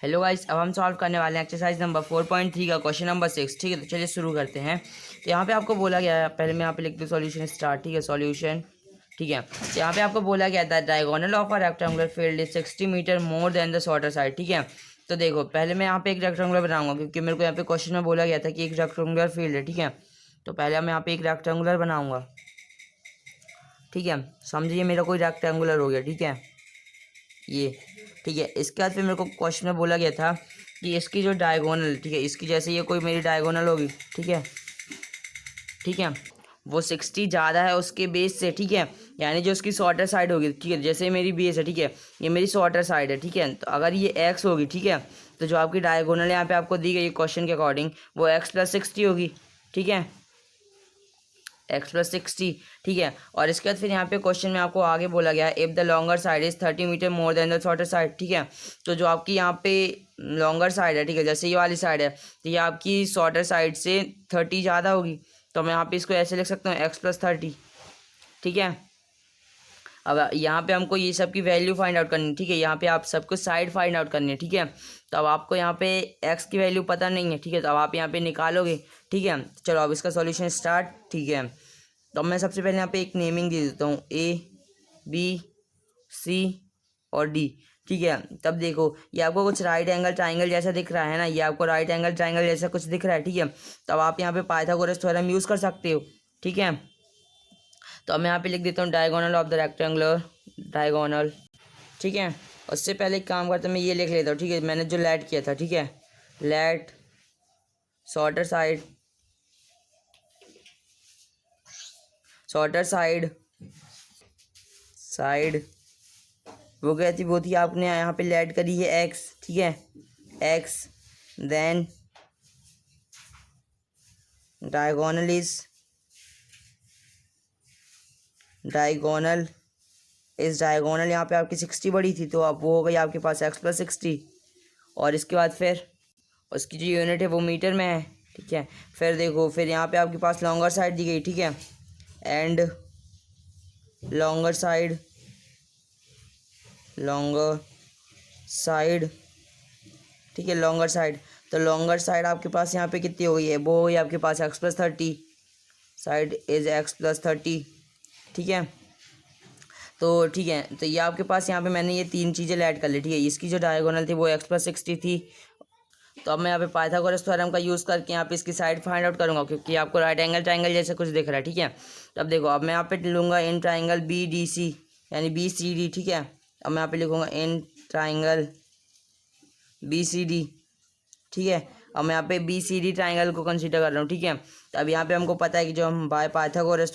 Hello guys, अब हम solve करने वाले हैं एक्सरसाइज नंबर 4.3 का क्वेश्चन नंबर 6। ठीक है, तो चलिए शुरू करते हैं। तो यहाँ पे आपको बोला गया है, पहले मैं यहाँ पे लिख दूँ सॉल्यूशन स्टार्ट। ठीक है, सॉल्यूशन। ठीक है, तो यहाँ पे आपको बोला गया था diagonal of a rectangular field is 60 metre more than the shorter side. ठीक है, तो देखो पहले मैं यहाँ पे एक रेक्टेंगुलर बनाऊंगा क्योंकि मेरे को यहाँ पे क्वेश्चन में बोला गया था कि एक रेक्टेंगुलर फील्ड है। ठीक है, तो पहले मैं यहाँ पे एक रेक्टेंगुलर बनाऊंगा। ठीक है, समझिए मेरा कोई रेक्टेंगुलर हो गया। ठीक है, ये ठीक है। इसके बाद फिर मेरे को क्वेश्चन में बोला गया था कि इसकी जो डायगोनल, ठीक है, इसकी जैसे ये कोई मेरी डायगोनल होगी। ठीक है, ठीक है, वो 60 ज़्यादा है उसके बेस से। ठीक है, यानी जो उसकी शॉर्टर साइड होगी। ठीक है, जैसे मेरी बेस है, ठीक है, ये मेरी शॉर्टर साइड है। ठीक है, तो अगर ये एक्स होगी, ठीक है, तो जो आपकी डायगोनल यहाँ पे आपको दी गई क्वेश्चन के अकॉर्डिंग वो एक्स प्लस 60 होगी। ठीक है, एक्स प्लस 60। ठीक है, और इसके बाद फिर यहाँ पे क्वेश्चन में आपको आगे बोला गया if the longer side is 30 metre more than the shorter side. ठीक है, तो जो आपकी यहाँ पे लॉन्गर साइड है, ठीक है, जैसे ये वाली साइड है, तो ये आपकी शॉर्टर साइड से 30 ज़्यादा होगी। तो मैं यहाँ पे इसको ऐसे लिख सकता हूँ एक्स प्लस 30। ठीक है, अब यहाँ पे हमको ये सब की वैल्यू फाइंड आउट करनी है। ठीक है, यहाँ पे आप सबको साइड फाइंड आउट करनी है। ठीक है, तो अब आपको यहाँ पे एक्स की वैल्यू पता नहीं है। ठीक है, तो अब आप यहाँ पे निकालोगे। ठीक है, चलो अब इसका सॉल्यूशन स्टार्ट। ठीक है, तो मैं सबसे पहले यहाँ पे एक नेमिंग दे देता हूँ ए बी सी और डी। ठीक है, तब देखो ये आपको कुछ राइट एंगल ट्राइंगल जैसा दिख रहा है ना, ये आपको राइट एंगल ट्राइंगल जैसा कुछ दिख रहा है। ठीक है, तब आप यहाँ पे पाइथागोरस थ्योरम यूज़ कर सकते हो। ठीक है, तो अब मैं यहाँ पे लिख देता हूँ diagonal of the rectangular diagonal. ठीक है, उससे पहले एक काम करता हूँ, मैं ये लिख लेता हूँ। ठीक है, मैंने जो लेट किया था। ठीक है, लेट शॉर्टर साइड साइड वो कहती वो थी, आपने यहाँ पे लेट करी है एक्स। ठीक है, एक्स देन डायगोनल यहाँ पे आपकी 60 बड़ी थी, तो अब वो हो गई आपके पास एक्स प्लस 60। और इसके बाद फिर उसकी जो यूनिट है वो मीटर में है। ठीक है, फिर देखो फिर यहाँ पे आपके पास लॉन्गर साइड दी गई। ठीक है, एंड लॉन्गर साइड। ठीक है, लॉन्गर साइड, तो लॉन्गर साइड आपके पास यहाँ पे कितनी हो गई है, वो हुई आपके पास X plus 30। Side is X plus 30। ठीक है, तो ठीक है, तो ये आपके पास यहाँ पे मैंने ये तीन चीज़ें ऐड कर ली। ठीक है, इसकी जो डायगोनल थी वो एक्स प्लस 60 थी। तो अब मैं यहाँ पे पाइथागोरस थ्योरम का यूज़ करके यहाँ पे इसकी साइड फाइंड आउट करूँगा क्योंकि आपको राइट एंगल ट्राइंगल जैसा कुछ दिख रहा है। ठीक है, तो अब देखो अब मैं यहाँ पे लूँगा in triangle B D C यानी बी सी डी। ठीक है, अब मैं यहाँ पे लिखूँगा in triangle B C D. ठीक है, अब मैं यहाँ पे बी सी डी ट्राइंगल को कंसीडर कर रहा हूँ। ठीक है, तो अब यहाँ पे हमको पता है कि जो हम बाय पाइथागोरस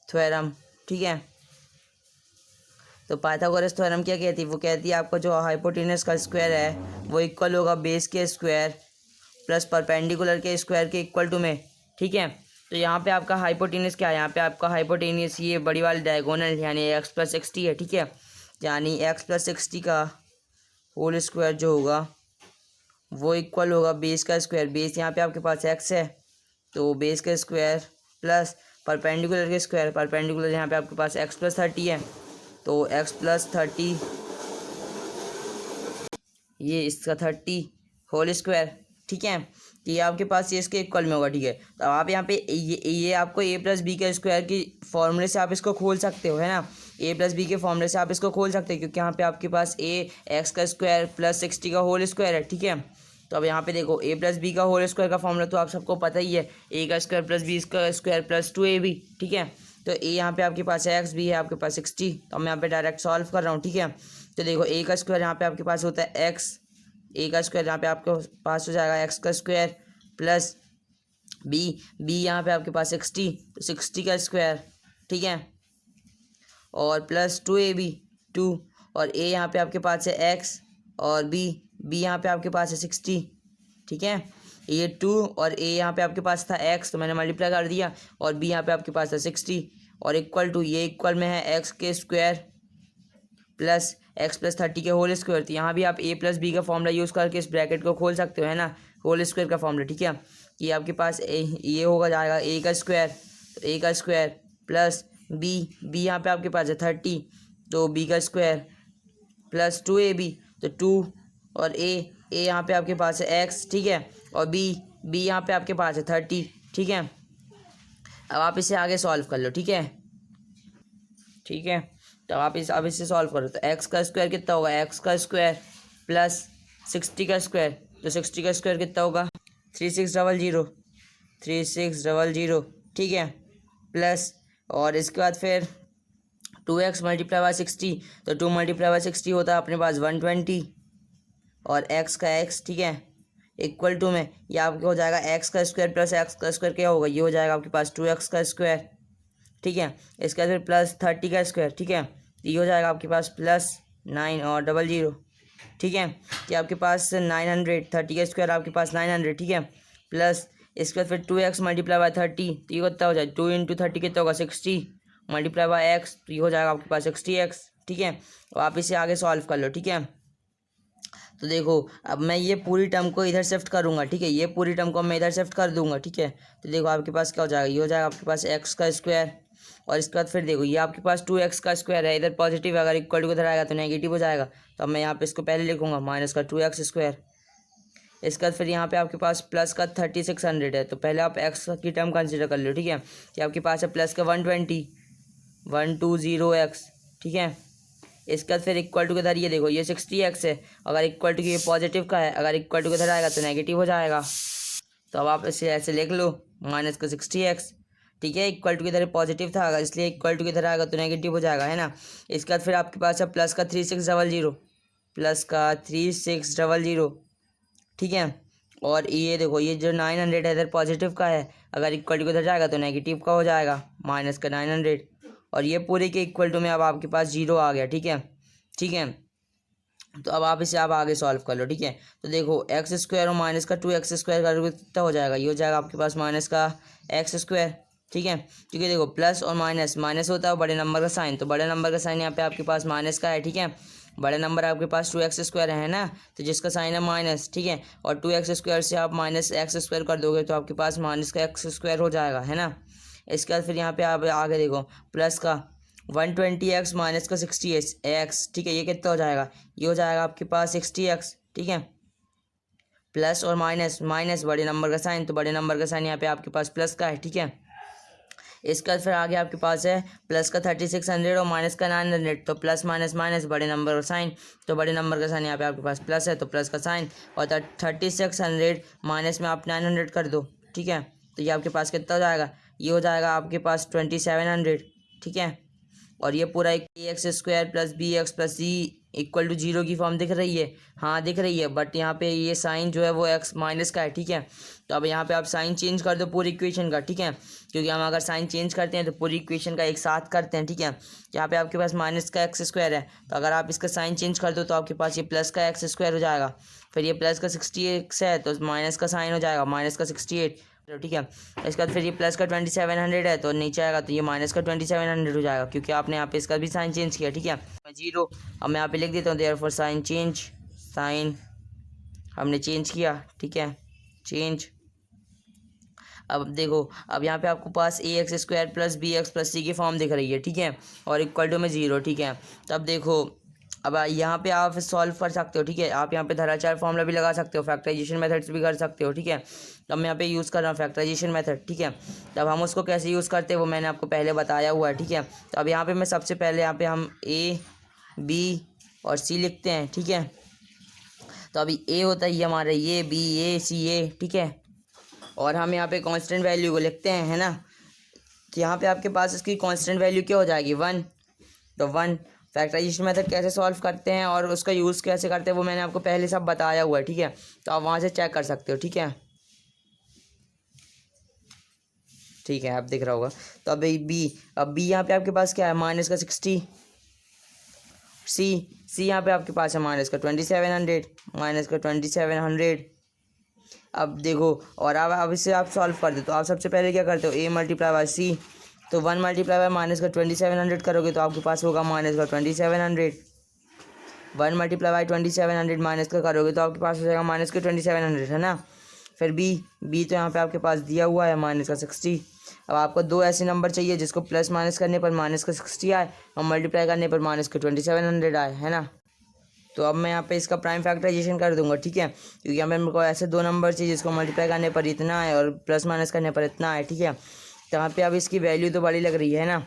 थ्योरम ठीक है, तो पाइथागोरस थ्योरम क्या कहती है, वो कहती है आपका जो हाइपोटेनस का स्क्वायर है वो इक्वल होगा बेस के स्क्वायर प्लस परपेंडिकुलर के स्क्वायर के इक्वल टू में। ठीक है, तो यहाँ पे आपका हाइपोटेनस क्या है, यहाँ पे आपका हाइपोटेनस ये बड़ी वाली डायगोनल यानी एक्स प्लस 60 है। ठीक है, यानी एक्स प्लस 60 का होल स्क्वायर जो होगा वो इक्वल होगा बेस का स्क्वायर। बेस यहाँ पे आपके पास एक्स है, तो बेस का स्क्वायर प्लस परपेंडिकुलर के स्क्वायर। परपेंडिकुलर यहाँ पे आपके पास एक्स प्लस 30 है, तो एक्स प्लस 30 ये इसका 30 होल स्क्वायर। ठीक है, तो ये आपके पास ये इसके इक्वल में होगा। ठीक है, तो आप यहाँ पे ये आपको ए प्लस बी के स्क्वायर की फॉर्मूले से आप इसको खोल सकते हो, है ना। ए प्लस बी के फॉर्मूले से आप इसको खोल सकते हो क्योंकि यहाँ पे आपके पास ए एक्स का स्क्वायर प्लस 60 का होल स्क्वायर है। ठीक है, तो अब यहाँ पे देखो ए प्लस बी का होल स्क्वायर का फॉर्मूला तो आप सबको पता ही है, ए का स्क्वायर प्लस बी का स्क्वायर प्लस 2ab। ठीक है, तो ए यहाँ पे आपके पास एक्स, बी है आपके पास 60। तो मैं यहाँ पे डायरेक्ट सॉल्व कर रहा हूँ। ठीक है, तो देखो ए का स्क्वायर यहाँ पे आपके पास होता है एक्स, ए का स्क्वायर यहाँ पे आपके पास हो जाएगा एक्स का स्क्वायर प्लस बी यहाँ पे आपके पास 60, तो 60 का स्क्वायर। ठीक है, और प्लस 2ab 2, और ए यहाँ पे आपके पास है एक्स और बी यहाँ पे आपके पास है 60। ठीक है, ये 2 और ए यहाँ पे आपके पास था एक्स, तो मैंने मल्टीप्लाई कर दिया, और बी यहाँ पे आपके पास है 60 और इक्वल टू ये इक्वल में है एक्स के स्क्वायर प्लस एक्स प्लस 30 के होल स्क्वायर। तो यहाँ भी आप ए प्लस बी का फॉर्मूला यूज़ करके इस ब्रैकेट को खोल सकते हो, है ना, होल स्क्वायर का फॉर्मूला। ठीक है, ये आपके पास ये होगा जाएगा ए का स्क्वायर, तो ए का स्क्वायर प्लस बी यहाँ पे आपके पास है 30, तो बी का स्क्वायर प्लस 2ab, तो 2, और ए यहाँ पे आपके पास है x, ठीक है, और बी यहाँ पे आपके पास है 30, ठीक है। अब आप इसे आगे सॉल्व कर लो, ठीक है। तो आप अब इसे सॉल्व करो, तो एक्स का स्क्वायर कितना होगा, एक्स का स्क्वायर प्लस 60 का स्क्वायर, तो 60 का स्क्वायर कितना होगा 3600, ठीक है, प्लस, और इसके बाद फिर 2x मल्टीप्लाई बाय 60, तो 2 मल्टीप्लाई बाय 60 होता है अपने पास 120, और x का x, ठीक है, इक्वल टू में ये आपको हो जाएगा x का स्क्वायर प्लस x का स्क्वायर क्या होगा, ये हो जाएगा आपके पास 2x का स्क्वायर, ठीक है, इसका फिर प्लस 30 का स्क्वायर, ठीक है, ये हो जाएगा आपके पास प्लस 9 और 00, ठीक है, कि आपके पास 900, 30 का स्क्वायर आपके पास 900, ठीक है, प्लस इसके बाद फिर 2x मल्टीप्लाई बाय 30, तो ये कितना हो जाए 2 × 30 कितना होगा 60, मल्टीप्लाई बाय x, तो ये हो जाएगा आपके पास 60x, ठीक है। और आप इसे आगे सॉल्व कर लो, ठीक है। तो देखो अब मैं ये पूरी टर्म को इधर शिफ्ट करूँगा, ठीक है, ये पूरी टर्म को मैं इधर शिफ्ट कर दूंगा, ठीक है। तो देखो आपके पास क्या हो जाएगा, ये हो जाएगा आपके पास x का स्क्वायर, और इसके बाद फिर देखो ये आपके पास 2x का स्क्वायर है, इधर पॉजिटिव है, अगर इक्वल टू इधर आएगा तो नेगेटिव हो जाएगा, तो अब मैं यहाँ पे इसको पहले लिखूँगा माइनस का 2x स्क्वायर। इसके बाद फिर यहाँ पे आपके पास प्लस का 3600 है, तो पहले आप x की टर्म कंसिडर कर लो, ठीक है, कि आपके पास है प्लस का 120x, ठीक है। इसके बाद फिर इक्वल टू के इधर ये देखो ये 60x है, अगर इक्वल टू ये पॉजिटिव का है, अगर इक्वल टू के इधर आएगा तो नेगेटिव हो जाएगा, तो अब आप इसे ऐसे लिख लो माइनस का 60x, ठीक है, इक्वल टू की इधर पॉजिटिव था, अगर इसलिए इक्वल टू की इधर आएगा तो नेगेटिव हो जाएगा, है ना। इसके बाद फिर आपके पास है प्लस का 3600, ठीक है, और ये देखो ये जो 900 है इधर पॉजिटिव का है, अगर इक्वल टू इधर जाएगा तो नेगेटिव का हो जाएगा माइनस का 900, और ये पूरे के इक्वल टू में अब आपके पास 0 आ गया, ठीक है। तो अब आप इसे आप आगे सॉल्व कर लो, ठीक है। तो देखो एक्स स्क्वायर और माइनस का 2x स्क्वायर करोगे कितना हो जाएगा, ये हो जाएगा आपके पास माइनस का x स्क्वायर, ठीक है, क्योंकि देखो प्लस और माइनस होता है बड़े नंबर का साइन, तो बड़े नंबर का साइन यहाँ पे आपके पास माइनस का है, ठीक है, बड़े नंबर आपके पास 2x स्क्वायर है ना, तो जिसका साइन है माइनस, ठीक है, और 2x स्क्वायर से आप माइनस x स्क्वायर कर दोगे तो आपके पास माइनस का x स्क्वायर हो जाएगा, है ना। इसके बाद फिर यहाँ पे आप आगे देखो प्लस का 120x माइनस का 60x, ठीक है, ये कितना हो जाएगा, ये हो जाएगा आपके पास 60x, ठीक है, प्लस और माइनस बड़े नंबर का साइन, तो बड़े नंबर का साइन यहाँ पे आपके पास प्लस का है, ठीक है। इसका फिर आगे आपके पास है प्लस का 3600 और माइनस का 900, तो प्लस माइनस बड़े नंबर का साइन, तो बड़े नंबर का साइन यहाँ पे आपके पास प्लस है, तो प्लस का साइन, और 3600 माइनस में आप 900 कर दो, ठीक है, तो ये आपके पास कितना हो जाएगा, ये हो जाएगा आपके पास 2700, ठीक है। और ये पूरा एक x square plus B x plus c equal to 0 की फॉर्म दिख रही है, हाँ दिख रही है, बट यहाँ पे ये साइन जो है वो एक्स माइनस का है, ठीक है। तो अब यहाँ पे आप साइन चेंज कर दो पूरी इक्वेशन का, ठीक है, क्योंकि हम अगर साइन चेंज करते हैं तो पूरी इक्वेशन का एक साथ करते हैं, ठीक है। यहाँ पे आपके पास माइनस का एक्स स्क्वायर है, तो अगर आप इसका साइन चेंज कर दो तो आपके पास ये प्लस का एक्स स्क्वायर हो जाएगा, फिर ये प्लस का 60x है तो माइनस का साइन हो जाएगा माइनस का 68, ठीक है। इसके बाद फिर ये प्लस का 2700 है तो नीचे आएगा तो ये माइनस का 2700 हो जाएगा, क्योंकि आपने यहाँ पे इसका भी साइन चेंज किया, ठीक है, 0। अब मैं यहाँ पे लिख देता हूँ देयरफॉर साइन चेंज, साइन हमने चेंज किया, ठीक है, चेंज। अब देखो अब यहाँ पे आपको पास ax square plus B x plus C की फॉर्म दिख रही है, ठीक है, और इक्वल टू में 0, ठीक है। तब देखो अब यहाँ पे आप सॉल्व कर सकते हो, ठीक है, आप यहाँ पे धराचार फॉर्मूला भी लगा सकते हो, फैक्टराइजेशन मेथड्स भी कर सकते हो, ठीक है। तब मैं यहाँ पे यूज़ कर रहा हूँ फैक्टराइजेशन मेथड, ठीक है। तब हम उसको कैसे यूज़ करते हैं वो मैंने आपको पहले बताया हुआ है, ठीक है। तो अब यहाँ पे मैं सबसे पहले यहाँ पे हम a b और c लिखते हैं, ठीक है। तो अभी a होता है ये हमारा ये b a c a, ठीक है, और हम यहाँ पे कांस्टेंट वैल्यू को लिखते हैं, है ना। तो यहाँ पे आपके पास इसकी कांस्टेंट वैल्यू क्या हो जाएगी 1, तो 1। फैक्टराइजेशन मेथड कैसे सॉल्व करते हैं और उसका यूज़ कैसे करते हैं वो मैंने आपको पहले सब बताया हुआ है, ठीक है, तो आप वहाँ से चेक कर सकते हो, ठीक है, ठीक है, आप दिख रहा होगा। तो अब बी यहाँ पे आपके पास क्या है माइनस का 60, सी यहाँ पे आपके पास है माइनस का 2700, अब देखो और अब इसे आप सॉल्व कर दो, तो आप सबसे पहले क्या करते हो a मल्टीप्लाई बाय सी, तो 1 मल्टीप्लाई बाय माइनस का 2700 करोगे तो आपके पास होगा माइनस का 2700, 1 मल्टीप्लाई बाय 2700 माइनस का करोगे तो आपके पास हो जाएगा माइनस का 2700, है ना। फिर बी तो यहाँ पे आपके पास दिया हुआ है माइनस का 60। अब आपको दो ऐसे नंबर चाहिए जिसको प्लस माइनस करने पर माइनस का 60 आए और मल्टीप्लाई करने पर माइनस का 2700 आए, है ना। तो अब मैं यहाँ पे इसका प्राइम फैक्टराइजेशन कर दूंगा, ठीक है, क्योंकि यहाँ पे मेरे को ऐसे दो नंबर चाहिए जिसको मल्टीप्लाई करने पर इतना है और प्लस माइनस करने पर इतना है, ठीक है। तो यहाँ पे अब इसकी वैल्यू तो बड़ी लग रही है ना,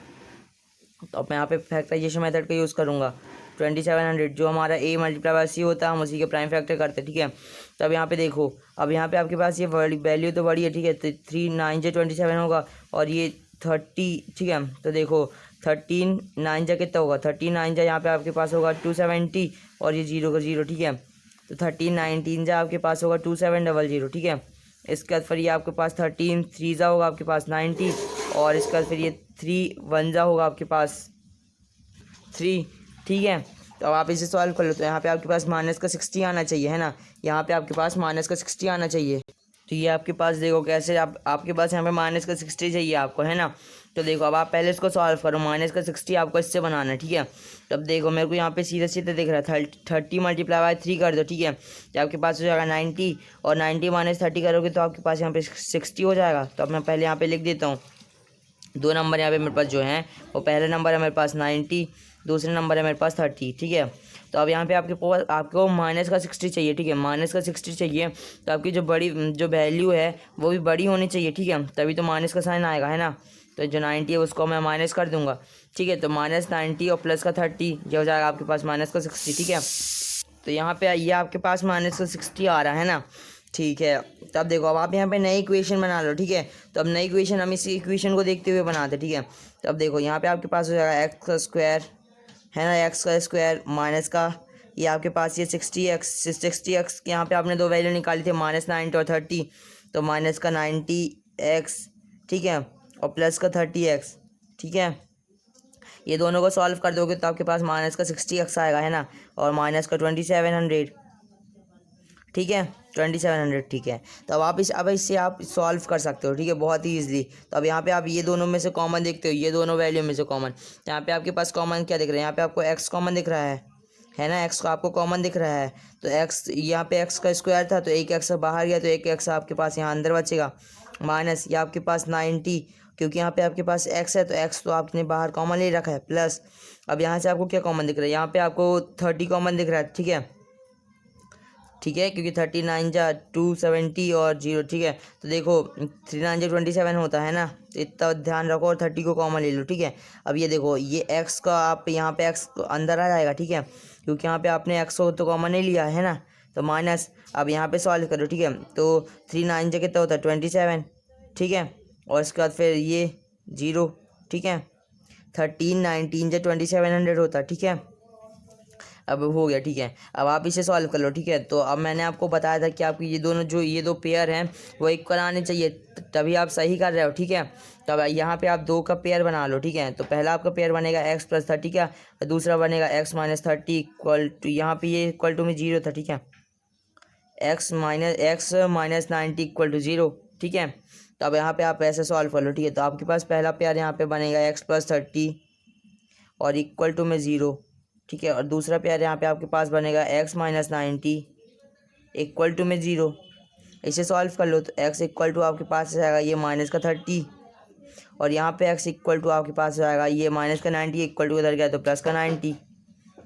तो अब मैं यहाँ पे फैक्टराइजेशन मेथड का यूज़ करूँगा। 2700 जो हमारा ए मल्टीप्लाई बाय सी होता है हम उसी के प्राइम फैक्टर करते हैं, ठीक है। तो अब यहाँ पे देखो, अब यहाँ पे आपके पास ये वैल्यू तो बड़ी है, ठीक है। तो 3 9 जो 27 होगा और ये 30, ठीक है। तो देखो 13 9 जा कितना होगा, 13 9 जा यहाँ पे आपके पास होगा 270 और ये 0 का 0, ठीक है। तो 13 19 जा आपके पास होगा 2700, ठीक है। इसके बाद फिर ये आपके पास 13 3 जा होगा आपके पास 90 और इसके बाद फिर ये 3 1 जा होगा आपके पास 3, ठीक है। तो अब आप इसे सॉल्व कर लो। तो यहाँ पे आपके पास माइनस का 60 आना चाहिए, है ना। यहाँ पे आपके पास माइनस का 60 आना चाहिए। तो ये आपके पास देखो कैसे आपके पास यहाँ पे माइनस का 60 चाहिए आपको, है ना। तो देखो अब आप पहले इसको सॉल्व करो, माइनस का 60 आपको इससे बनाना है, ठीक है। तो अब देखो मेरे को यहाँ पे सीधे सीधे दिख रहा है 30 मल्टीप्लाई बाय 3 कर दो, ठीक है। तो आपके पास हो जाएगा 90 और 90 माइनस 30 करोगे तो आपके पास यहाँ पे 60 हो जाएगा। तो अब मैं पहले यहाँ पे लिख देता हूँ दो नंबर यहाँ पे मेरे पास जो हैं, वो पहला नंबर है मेरे पास 90, दूसरा नंबर है मेरे पास 30, ठीक है। तो अब यहाँ पे आपको माइनस का 60 चाहिए, ठीक है, माइनस का 60 चाहिए। तो आपकी जो वैल्यू है वो भी बड़ी होनी चाहिए, ठीक है, तभी तो माइनस का साइन आएगा, है ना। तो जो 90 है उसको मैं माइनस कर दूंगा, ठीक है। तो माइनस 90 और प्लस का 30 ये हो जाएगा आपके पास माइनस का 60, ठीक है। तो यहाँ पे ये आपके पास माइनस का 60 आ रहा है ना, ठीक है। तो अब देखो अब आप यहाँ पे नई इक्वेशन बना लो, ठीक है। तो अब नई इक्वेशन हम इसी इक्वेशन को देखते हुए बनाते, ठीक है। तो अब देखो यहाँ पे आपके पास हो जाएगा एक्स का स्क्वायर, है ना, एक्स का स्क्वायर माइनस का ये आपके पास ये 60x यहाँ पे आपने दो वैल्यू निकाली थी माइनस 90 और 30, तो माइनस का 90x, ठीक है, और प्लस का 30x, ठीक है। ये दोनों को सॉल्व कर दोगे तो आपके पास माइनस का 60x आएगा, है ना, और माइनस का 2700, ठीक है, 2700, ठीक है। तो अब इससे आप सॉल्व कर सकते हो, ठीक है, बहुत ही ईजिली। तो अब यहाँ पे आप ये दोनों में से कॉमन देखते हो, ये दोनों वैल्यू में से कॉमन, तो यहाँ पे आपके पास कॉमन क्या दिख रहा है, यहाँ पे आपको एक्स कॉमन दिख रहा है ना, एक्स को आपको कॉमन दिख रहा है। तो एक्स यहाँ पे एक्स का स्क्वायर था तो एक एक्स बाहर गया तो एक एक्स आपके पास यहाँ अंदर बचेगा, माइनस ये आपके पास 90 क्योंकि यहाँ पे आपके पास एक्स है तो एक्स तो आपने बाहर कॉमन ले रखा है, प्लस अब यहाँ से आपको क्या कॉमन दिख रहा है, यहाँ पे आपको 30 कॉमन दिख रहा है, ठीक है, ठीक है, क्योंकि 39 जा 270 और 0, ठीक है। तो देखो 39 जा 27 होता है ना, तो इतना ध्यान रखो और 30 को कॉमन ले लो, ठीक है। अब ये देखो ये एक्स का आप यहाँ पे एक्स अंदर आ जाएगा, ठीक है, क्योंकि यहाँ पे आपने एक्स को तो कॉमन नहीं लिया है ना, तो माइनस अब यहाँ पे सॉल्व करो, ठीक है। तो 39 जा कितना होता है 27, ठीक है, और इसके बाद फिर ये 0, ठीक है, 13 19 जा 2700 होता है, ठीक है। अब हो गया, ठीक है। अब आप इसे सॉल्व कर लो, ठीक है। तो अब मैंने आपको बताया था कि आपकी ये दो पेयर हैं वो इक्वल आने चाहिए, तभी आप सही कर रहे हो, ठीक है। तो अब यहाँ पे आप दो का पेयर बना लो, ठीक है। तो पहला आपका पेयर बनेगा एक्स प्लस 30 का और दूसरा बनेगा एक्स माइनस 30 इक्वल टू, यहाँ पे ये इक्वल टू में 0 था, ठीक है, एक्स माइनस 90 इक्वल टू 0, ठीक है। तो अब यहाँ पे आप ऐसे सॉल्व कर लो, ठीक है। तो आपके पास पहला पेयर यहाँ पे बनेगा एक्स प्लस 30 और इक्वल टू में 0, ठीक है, और दूसरा पेयर यहाँ पे आपके पास बनेगा एक्स माइनस 90 इक्वल टू में 0। इसे सॉल्व कर लो तो एक्स इक्वल टू आपके पास जाएगा ये माइनस का 30 और यहाँ पे एक्स इक्वल टू आपके पास जाएगा ये माइनस का 90 इक्वल टू उधर गया तो प्लस का 90,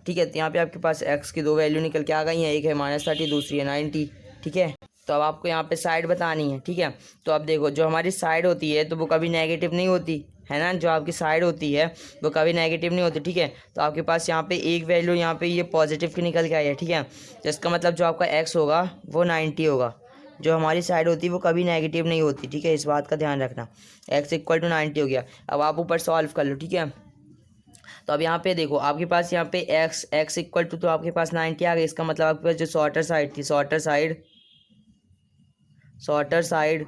ठीक है। तो यहाँ पे आपके पास एक्स की दो वैल्यू निकल के आ गई हैं, एक है माइनस 30 दूसरी है 90, ठीक है। तो अब आपको यहाँ पे साइड बतानी है, ठीक है। तो अब देखो जो हमारी साइड होती है तो वो कभी नेगेटिव नहीं होती है ना, जो आपकी साइड होती है वो कभी नेगेटिव नहीं होती, ठीक है। तो आपके पास यहाँ पे एक वैल्यू यहाँ पे ये पॉजिटिव की निकल के आई है, ठीक है। तो इसका मतलब जो आपका एक्स होगा वो 90 होगा, जो हमारी साइड होती है वो कभी नेगेटिव नहीं होती, ठीक है, इस बात का ध्यान रखना। एक्स इक्वल टू 90 हो गया। अब आप ऊपर सॉल्व कर लो, ठीक है। तो अब यहाँ पे देखो आपके पास यहाँ पे एक्स इक्वल टू तो आपके पास 90 आ गई, इसका मतलब आपके पास जो शॉर्टर साइड थी शॉर्टर साइड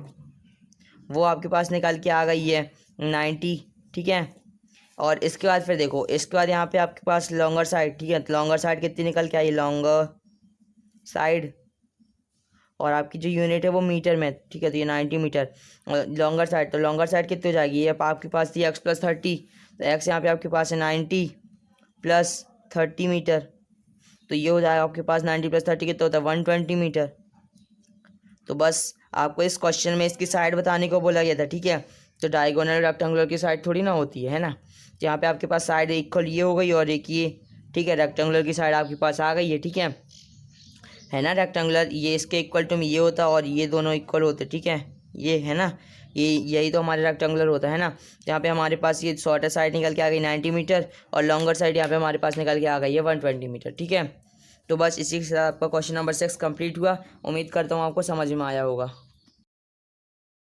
वो आपके पास निकल के आ गई है 90, ठीक है। और इसके बाद फिर देखो इसके बाद यहाँ पे आपके पास लॉन्गर साइड, ठीक है, तो लॉन्गर साइड कितनी निकल के आई, लॉन्गर साइड, और आपकी जो यूनिट है वो मीटर में, ठीक है, तो ये 90 मीटर लॉन्गर साइड, तो लॉन्गर साइड कितनी हो जाएगी, ये आपके पास थी एक्स प्लस 30, तो एक्स यहाँ पे आपके पास है 90 प्लस 30 मीटर, तो ये हो जाएगा आपके पास 90 प्लस 30 कितना होता है 120 मीटर। तो बस आपको इस क्वेश्चन में इसकी साइड बताने को बोला गया था, ठीक है। तो डायगोनल रेक्टेंगुलर की साइड थोड़ी ना होती है ना। तो यहाँ पे आपके पास साइड इक्वल ये हो गई और एक ये, ठीक है। रेक्टेंगुलर की साइड आपके पास आ गई है, ठीक है ना। रेक्टेंगुलर ये इसके इक्वल टू में ये होता और ये दोनों इक्वल होते, ठीक है। ये है ना, ये यही तो हमारे रेक्टेंगुलर होता है ना। तो यहाँ पे हमारे पास ये शॉर्टर साइड निकल के आ गई 90 मीटर और लॉन्गर साइड यहाँ पे हमारे पास निकल के आ गई है 120 मीटर, ठीक है। तो बस इसी के साथ आपका क्वेश्चन नंबर 6 कंप्लीट हुआ। उम्मीद करता हूँ आपको समझ में आया होगा।